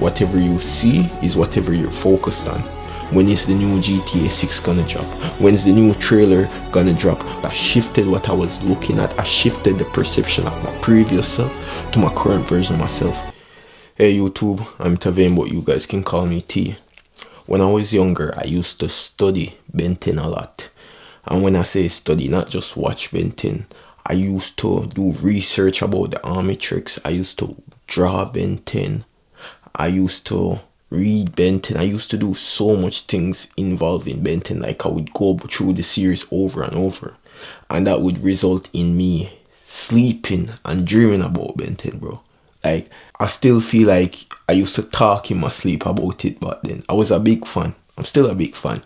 Whatever you see is whatever you're focused on. When is the new GTA 6 gonna drop? When's the new trailer gonna drop? I shifted what I was looking at. I shifted the perception of my previous self to my current version of myself. Hey YouTube, I'm Tavane, but you guys can call me T. When I was younger, I used to study Ben 10 a lot. And when I say study, not just watch Ben 10. I used to do research about the army tricks. I used to draw Ben 10. I used to read Ben 10. I used to do so much things involving Ben 10. Like I would go through the series over and over. And that would result in me sleeping and dreaming about Ben 10, bro. Like, I still feel like I used to talk in my sleep about it back then. I was a big fan. I'm still a big fan.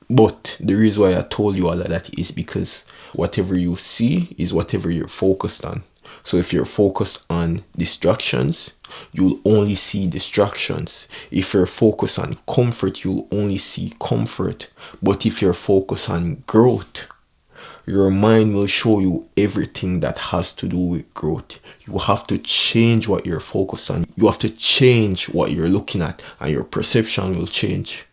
But the reason why I told you all of that is because whatever you see is whatever you're focused on. So if you're focused on distractions, you'll only see distractions. If you're focused on comfort, you'll only see comfort. But if you're focused on growth, your mind will show you everything that has to do with growth. You have to change what you're focused on. You have to change what you're looking at, and your perception will change.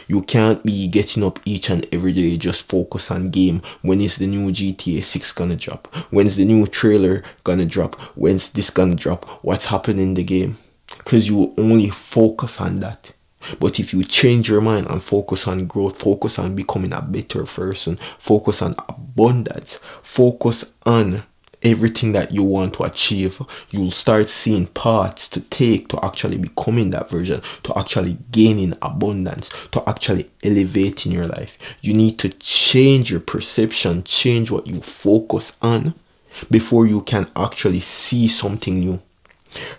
You can't be getting up each and every day just focus on game. When is the new GTA 6 gonna drop? When's the new trailer gonna drop? When's this gonna drop? What's happening in the game? Because you will only focus on that. But if you change your mind and focus on growth, focus on becoming a better person, focus on abundance, focus on everything that you want to achieve, you'll start seeing paths to take to actually becoming that version, to actually gaining abundance, to actually elevating your life. You need to change your perception, change what you focus on before you can actually see something new.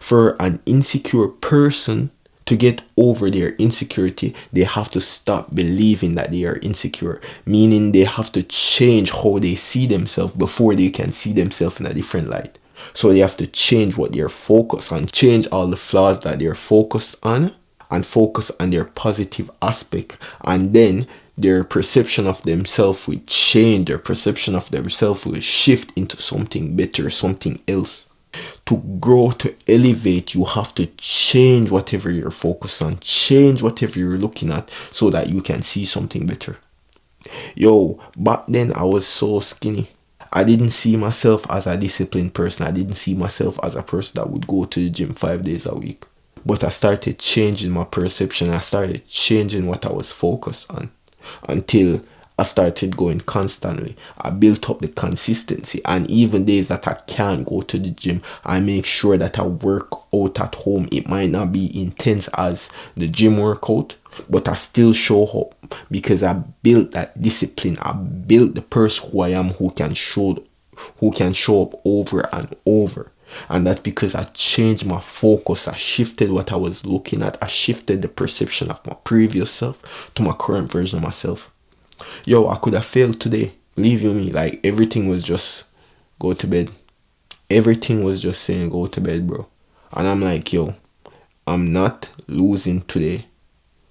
For an insecure person to get over their insecurity, they have to stop believing that they are insecure, meaning they have to change how they see themselves before they can see themselves in a different light. So they have to change what they're focused on, change all the flaws that they're focused on, and focus on their positive aspect. And then their perception of themselves will change, their perception of themselves will shift into something better, something else. To grow, to elevate, you have to change whatever you're focused on, change whatever you're looking at so that you can see something better. Yo, back then I was so skinny. I didn't see myself as a disciplined person. I didn't see myself as a person that would go to the gym 5 days a week. But I started changing my perception. I started changing what I was focused on until I started going constantly. I built up the consistency, and even days that I can't go to the gym, I make sure that I work out at home. It might not be intense as the gym workout, but I still show up because I built that discipline. I built the person who I am, who can show up over and over. And that's because I changed my focus. I shifted what I was looking at. I shifted the perception of my previous self to my current version of myself. Yo, I could have failed today. Believe you me, like everything was just go to bed. Everything was just saying go to bed, bro. And I'm like, yo, I'm not losing today.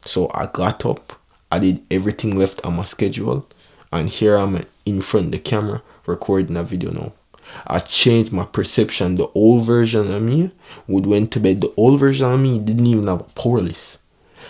So I got up. I did everything left on my schedule. And here I'm in front of the camera recording a video now. I changed my perception. The old version of me would went to bed. The old version of me didn't even have a power list.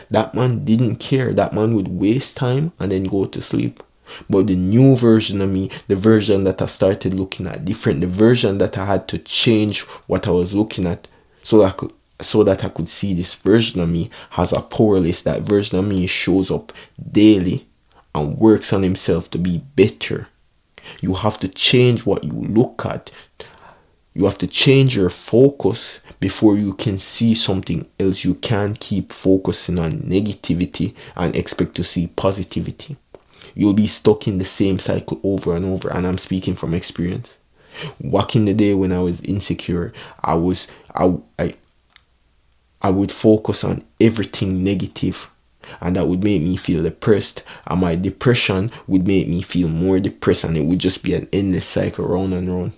That man didn't care. That man would waste time and then go to sleep. But the new version of me, the version that I started looking at different, the version that I had to change what I was looking at so that I could see this version of me has a power list. That version of me shows up daily and works on himself to be better. You have to change what you look at. You have to change your focus before you can see something else. You can't keep focusing on negativity and expect to see positivity. You'll be stuck in the same cycle over and over. And I'm speaking from experience. Back in the day when I was insecure, I would focus on everything negative. And that would make me feel depressed. And my depression would make me feel more depressed. And it would just be an endless cycle round and round.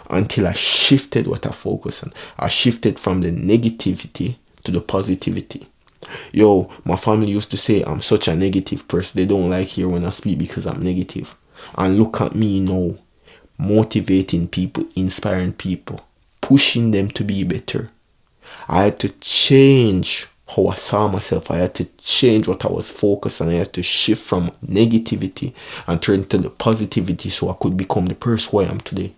Until I shifted what I focus on. I shifted from the negativity to the positivity. Yo, my family used to say I'm such a negative person. They don't like hear when I speak because I'm negative. And look at me now. Motivating people, inspiring people, pushing them to be better. I had to change how I saw myself. I had to change what I was focused on. I had to shift from negativity and turn to the positivity so I could become the person who I am today.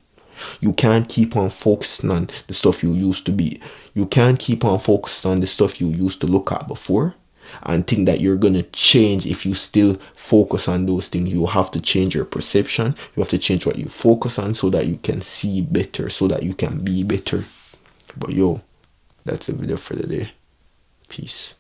You can't keep on focusing on the stuff you used to be. You can't keep on focusing on the stuff you used to look at before and think that you're going to change if you still focus on those things. You have to change your perception. You have to change what you focus on so that you can see better, so that you can be better. But yo, that's the video for the day. Peace.